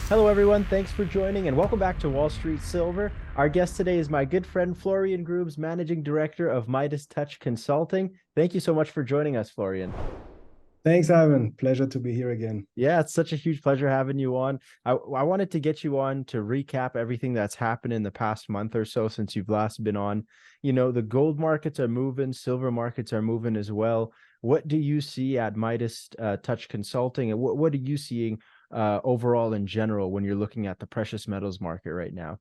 Hello, everyone. Thanks for joining and welcome back to Wall Street Silver. Our guest today is my good friend Florian Grummes, Managing Director of Midas Touch Consulting. Thank you so much for joining us, Florian. Thanks, Ivan. Pleasure to be here again. Yeah, it's such a huge pleasure having you on. I wanted to get you on to recap everything that's happened in the past month or so since you've last been on. You know, the gold markets are moving, silver markets are moving as well. What do you see at Midas Touch Consulting, and what are you seeing overall in general when you're looking at the precious metals market right now?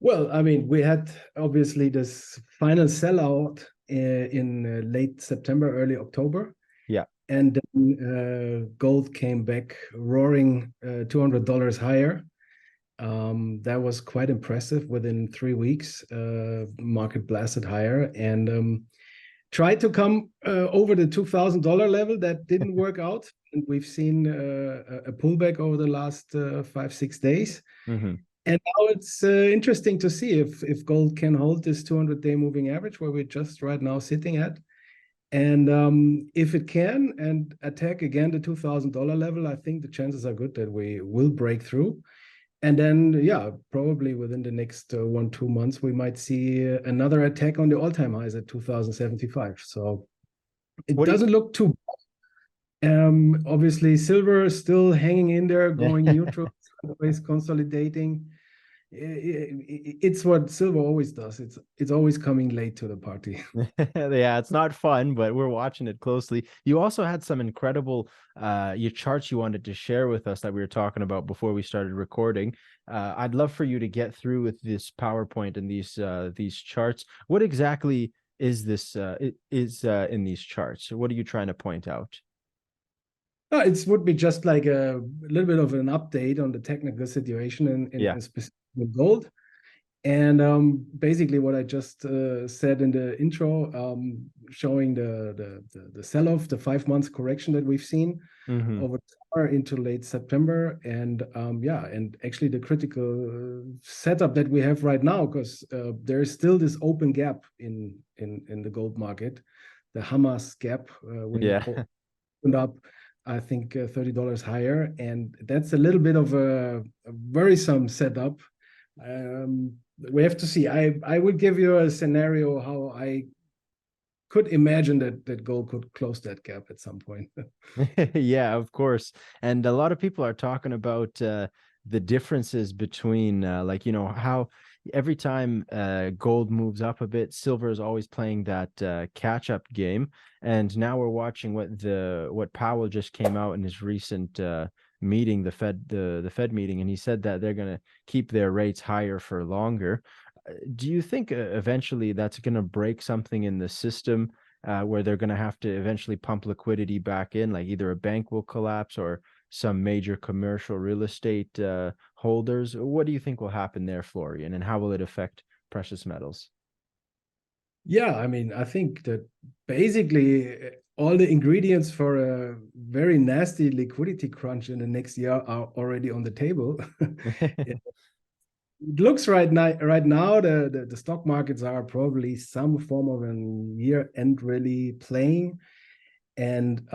Well, I mean, we had obviously this final sellout in late September, early October. Yeah. And then gold came back roaring $200 higher. That was quite impressive. Within 3 weeks, market blasted higher and tried to come over the $2,000 level. That didn't work out. And we've seen a pullback over the last 5, 6 days. Mm-hmm. And now it's interesting to see if gold can hold this 200-day moving average where we're just right now sitting at. And if it can and attack again the $2,000 level, I think the chances are good that we will break through. And then, yeah, probably within the next 1, 2 months, we might see another attack on the all-time highs at 2075. So it What do doesn't look too bad. Obviously, silver is still hanging in there, you going neutral, always consolidating. It's what silver always does. It's always coming late to the party. Yeah, it's not fun, but we're watching it closely. You also had some incredible your charts you wanted to share with us that we were talking about before we started recording. I'd love for you to get through with this PowerPoint and these charts. What exactly is this in these charts? What are you trying to point out? It would be just like a little bit of an update on the technical situation Yeah. in specific with gold. And basically what I just said in the intro, showing the sell-off, the 5 months correction that we've seen Mm-hmm. over summer into late September. And yeah, and actually the critical setup that we have right now, because there is still this open gap in the gold market, the Hamas gap, when it Yeah. opened up, I think $30 higher. And that's a little bit of a worrisome setup. We have to see. I would give you a scenario how I could imagine that gold could close that gap at some point. Yeah, of course. And a lot of people are talking about the differences between like, you know, how every time gold moves up a bit, silver is always playing that catch-up game. And now we're watching what Powell just came out in his recent meeting, the Fed meeting, and he said that they're going to keep their rates higher for longer. Do you think eventually that's going to break something in the system? Where they're going to have to eventually pump liquidity back in, like either a bank will collapse or some major commercial real estate holders. What do you think will happen there, Florian, and how will it affect precious metals? Yeah, I mean, I think that basically all the ingredients for a very nasty liquidity crunch in the next year are already on the table. It looks right now the stock markets are probably some form of an year-end rally playing. And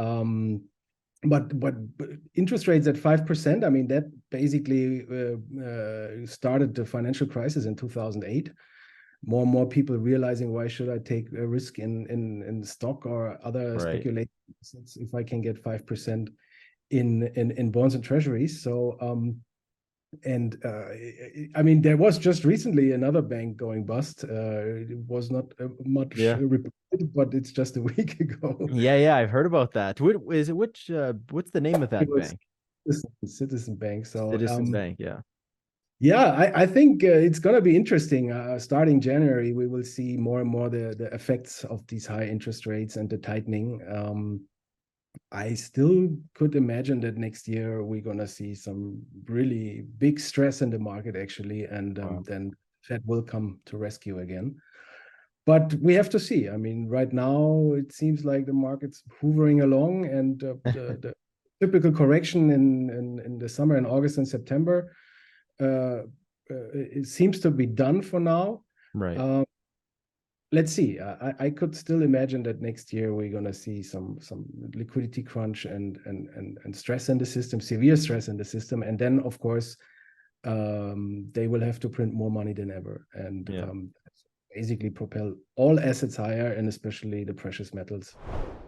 but interest rates at 5%, I mean, that basically started the financial crisis in 2008. More and more people realizing, why should I take a risk in stock or other Right. speculations if I can get 5% in bonds and treasuries. So and I mean, there was just recently another bank going bust. It was not much Yeah. reported, but it's just a week ago. Yeah, I've heard about that. What's the name of It that was bank? Citizen Bank. So Citizens Bank, yeah. yeah, I think it's going to be interesting. Starting January, we will see more and more the effects of these high interest rates and the tightening. I still could imagine that next year we're going to see some really big stress in the market, actually, and Wow. then Fed will come to rescue again. But we have to see. I mean, right now it seems like the market's hovering along, and the typical correction in the summer, in August and September, it seems to be done for now. Right. Um, let's see. I could still imagine that next year we're going to see some liquidity crunch and stress in the system, severe stress in the system, and then of course they will have to print more money than ever, and Yeah. basically propel all assets higher, and especially the precious metals.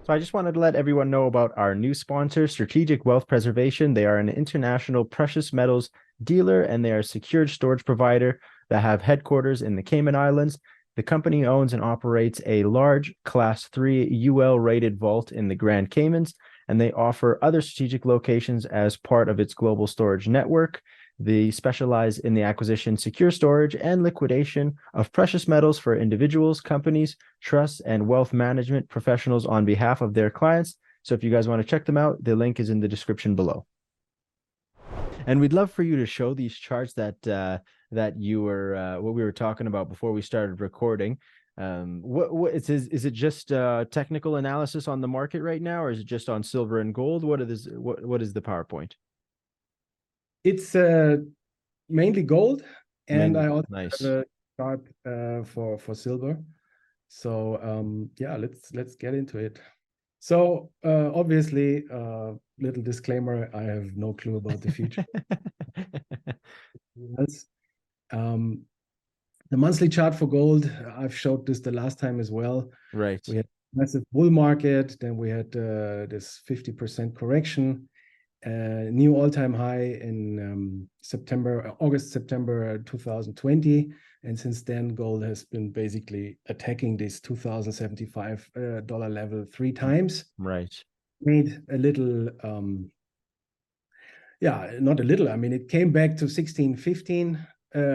So I just wanted to let everyone know about our new sponsor, Strategic Wealth Preservation. They are an international precious metals dealer and they are a secured storage provider that have headquarters in the Cayman Islands. The company owns and operates a large Class 3 UL rated vault in the Grand Caymans, and they offer other strategic locations as part of its global storage network. They specialize in the acquisition, secure storage, and liquidation of precious metals for individuals, companies, trusts, and wealth management professionals on behalf of their clients. So if you guys want to check them out, the link is in the description below. And we'd love for you to show these charts that you were what we were talking about before we started recording. What is it just technical analysis on the market right now, or is it just on silver and gold? What is the PowerPoint? It's mainly gold, and I also Nice. have a chart for silver. So yeah, let's get into it. So obviously, little disclaimer: I have no clue about the future. Um, the monthly chart for gold, I've showed this the last time as well. Right. We had massive bull market, then we had this 50% correction, new all-time high in August, September 2020. And since then, gold has been basically attacking this $2,075 level 3 times. Right. Made a little, yeah, not a little. I mean, it came back to 1615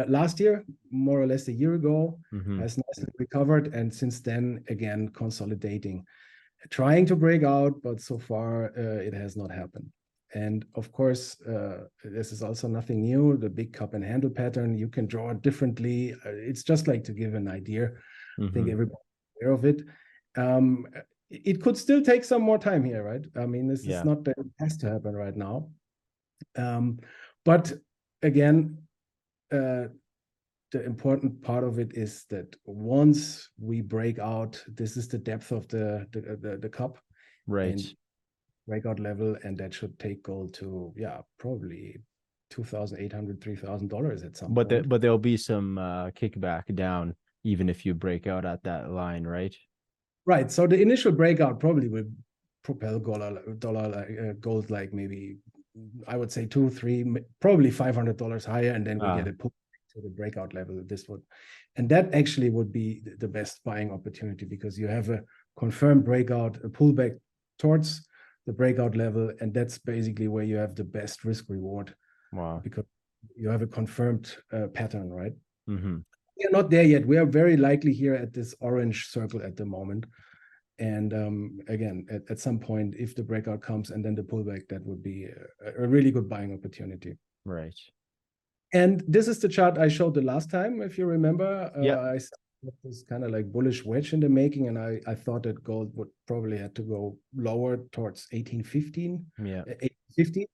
last year, more or less a year ago, has nicely recovered. And since then, again, consolidating, trying to break out, but so far it has not happened. And of course, this is also nothing new. The big cup and handle pattern, you can draw it differently. It's just like to give an idea. I think everybody's aware of it. It could still take some more time here, right? I mean, this is not that it has to happen right now. But again, the important part of it is that once we break out, this is the depth of the cup, right, and breakout level, and that should take gold to probably $2,800, $3,000 at some point. But there'll be some kickback down even if you break out at that line, right? Right. So the initial breakout probably will propel gold like maybe, I would say 2, 3, probably $500 higher, and then we get a pull to the breakout level. And that actually would be the best buying opportunity, because you have a confirmed breakout, a pullback towards the breakout level, and that's basically where you have the best risk reward. Wow. Because you have a confirmed pattern, right? We are not there yet. We are very likely here at this orange circle at the moment. And again, at some point, if the breakout comes and then the pullback, that would be a really good buying opportunity. Right. And this is the chart I showed the last time, if you remember. I said this kind of like bullish wedge in the making, and I thought that gold would probably have to go lower towards 1815, 1850.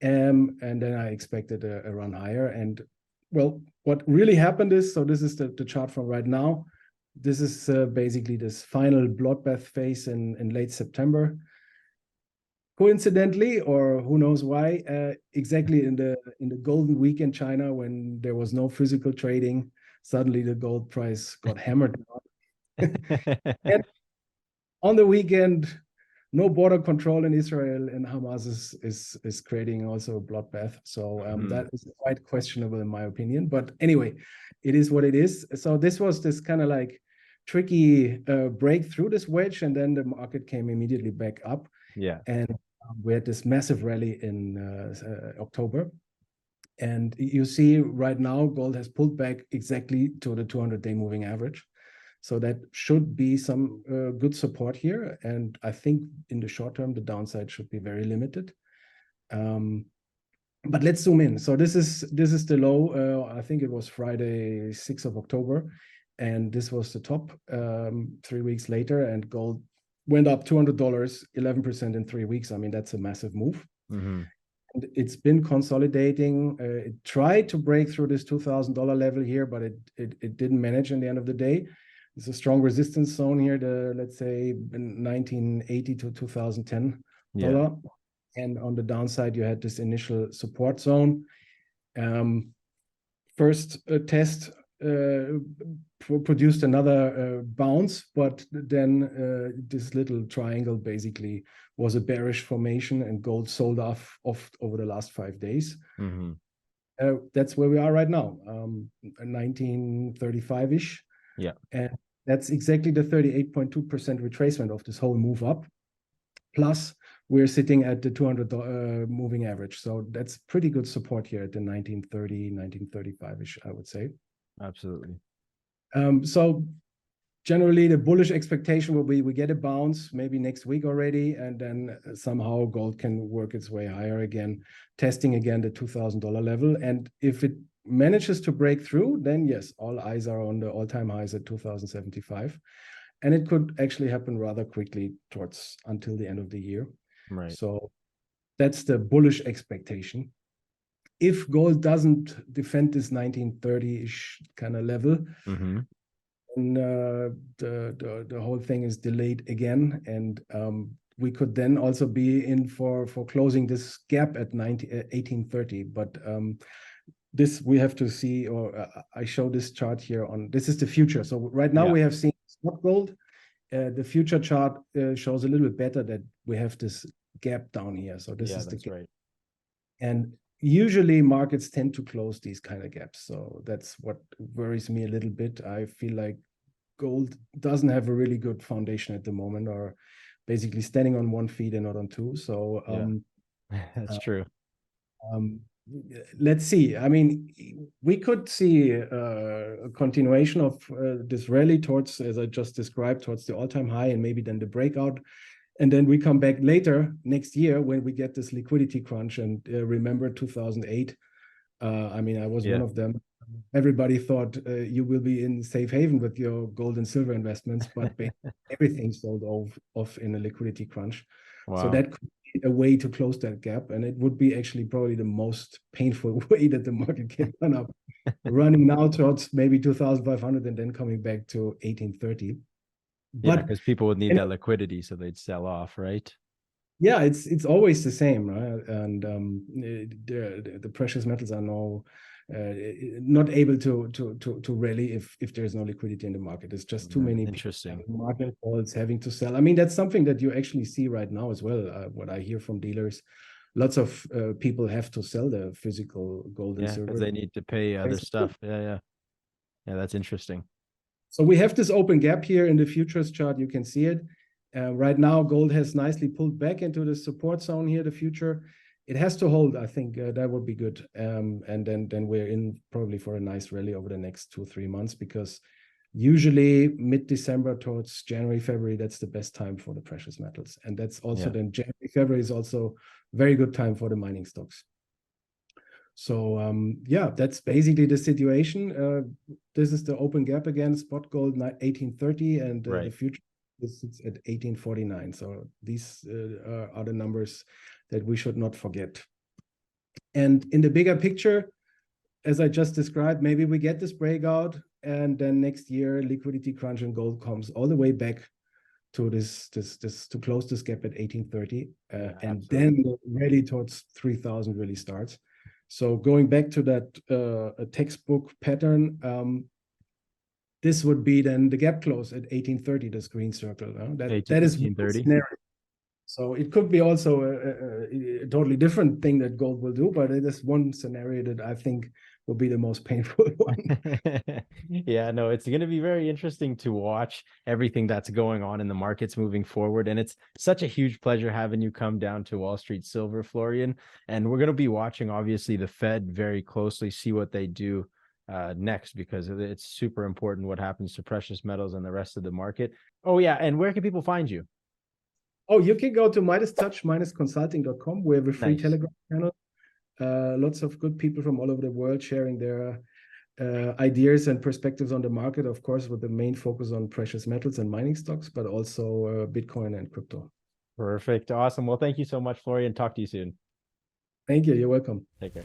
And then I expected a run higher. And well, what really happened is, so this is the chart from right now. This is basically this final bloodbath phase in late September. Coincidentally, or who knows why, exactly in the golden week in China, when there was no physical trading, suddenly the gold price got hammered down. And on the weekend, no border control in Israel, and Hamas is creating also a bloodbath. So that is quite questionable in my opinion. But anyway, it is what it is. So this was this kind of like tricky break through this wedge, and then the market came immediately back up. And we had this massive rally in October. And you see right now, gold has pulled back exactly to the 200-day moving average. So that should be some good support here. And I think in the short term, the downside should be very limited. But let's zoom in. So this is the low. I think it was Friday, 6th of October. And this was the top 3 weeks later. And gold went up $200, 11% in 3 weeks. I mean, that's a massive move. And it's been consolidating. It tried to break through this $2,000 level here, but it didn't manage in the end of the day. It's a strong resistance zone here, let's say 1980 to 2010 Yeah. dollar. And on the downside, you had this initial support zone. First test produced another bounce, but then this little triangle basically was a bearish formation, and gold sold off over the last 5 days. Mm-hmm. That's where we are right now, 1935-ish. Yeah. And that's exactly the 38.2% retracement of this whole move up. Plus, we're sitting at the 200 moving average. So that's pretty good support here at the 1930, 1935-ish, I would say. Absolutely. So generally, the bullish expectation will be we get a bounce maybe next week already, and then somehow gold can work its way higher again, testing again the $2,000 level. And if it manages to break through, then yes, all eyes are on the all-time highs at 2075. And it could actually happen rather quickly until the end of the year. Right. So that's the bullish expectation. If gold doesn't defend this 1930-ish kind of level, Mm-hmm. and the whole thing is delayed again, and we could then also be in for closing this gap at 1830. But this we have to see, or I show this chart here on, this is the future. So right now we have seen spot gold. The future chart shows a little bit better that we have this gap down here. So this is the gap. Right. And usually markets tend to close these kind of gaps. So that's what worries me a little bit. I feel like gold doesn't have a really good foundation at the moment, or basically standing on 1 feet and not on 2. So that's true. Let's see. I mean, we could see a continuation of this rally towards, as I just described, towards the all-time high, and maybe then the breakout. And then we come back later next year when we get this liquidity crunch. And remember 2008. I mean, I was one of them. Everybody thought you will be in safe haven with your gold and silver investments, but everything sold off in a liquidity crunch. Wow. So that could be a way to close that gap. And it would be actually probably the most painful way that the market can run up, running now towards maybe 2,500 and then coming back to 1830. But because people would need that liquidity, so they'd sell off, right? Yeah, it's always the same, right? And the precious metals are now not able to rally if there's no liquidity in the market. It's just too many Interesting margin calls having to sell. I mean, that's something that you actually see right now as well. What I hear from dealers, lots of people have to sell their physical gold and silver because they need to pay other stuff. Yeah, that's interesting. So we have this open gap here in the futures chart. You can see it. Right now, gold has nicely pulled back into the support zone here, the future. It has to hold, I think that would be good. And then we're in probably for a nice rally over the next 2-3 months, because usually mid-December towards January, February, that's the best time for the precious metals. And that's also then January, February is also very good time for the mining stocks. So that's basically the situation. This is the open gap again, spot gold 1830, and the future is at 1849. So these are the numbers that we should not forget. And in the bigger picture, as I just described, maybe we get this breakout, and then next year liquidity crunch and gold comes all the way back to this to close this gap at 1830, and then the rally towards 3,000 really starts. So going back to that a textbook pattern, this would be then the gap close at 1830, this green circle. That is 1830. So it could be also a totally different thing that gold will do, but it is one scenario that I think will be the most painful one. Yeah, no, it's going to be very interesting to watch everything that's going on in the markets moving forward. And it's such a huge pleasure having you come down to Wall Street Silver, Florian. And we're going to be watching, obviously, the Fed very closely, see what they do next, because it's super important what happens to precious metals and the rest of the market. Oh, yeah. And where can people find you? Oh, you can go to MidasTouch-consulting.com. We have a free Telegram channel. Lots of good people from all over the world sharing their ideas and perspectives on the market, of course, with the main focus on precious metals and mining stocks, but also Bitcoin and crypto. Perfect. Awesome. Well, thank you so much, Florian. Talk to you soon. Thank you. You're welcome. Take care.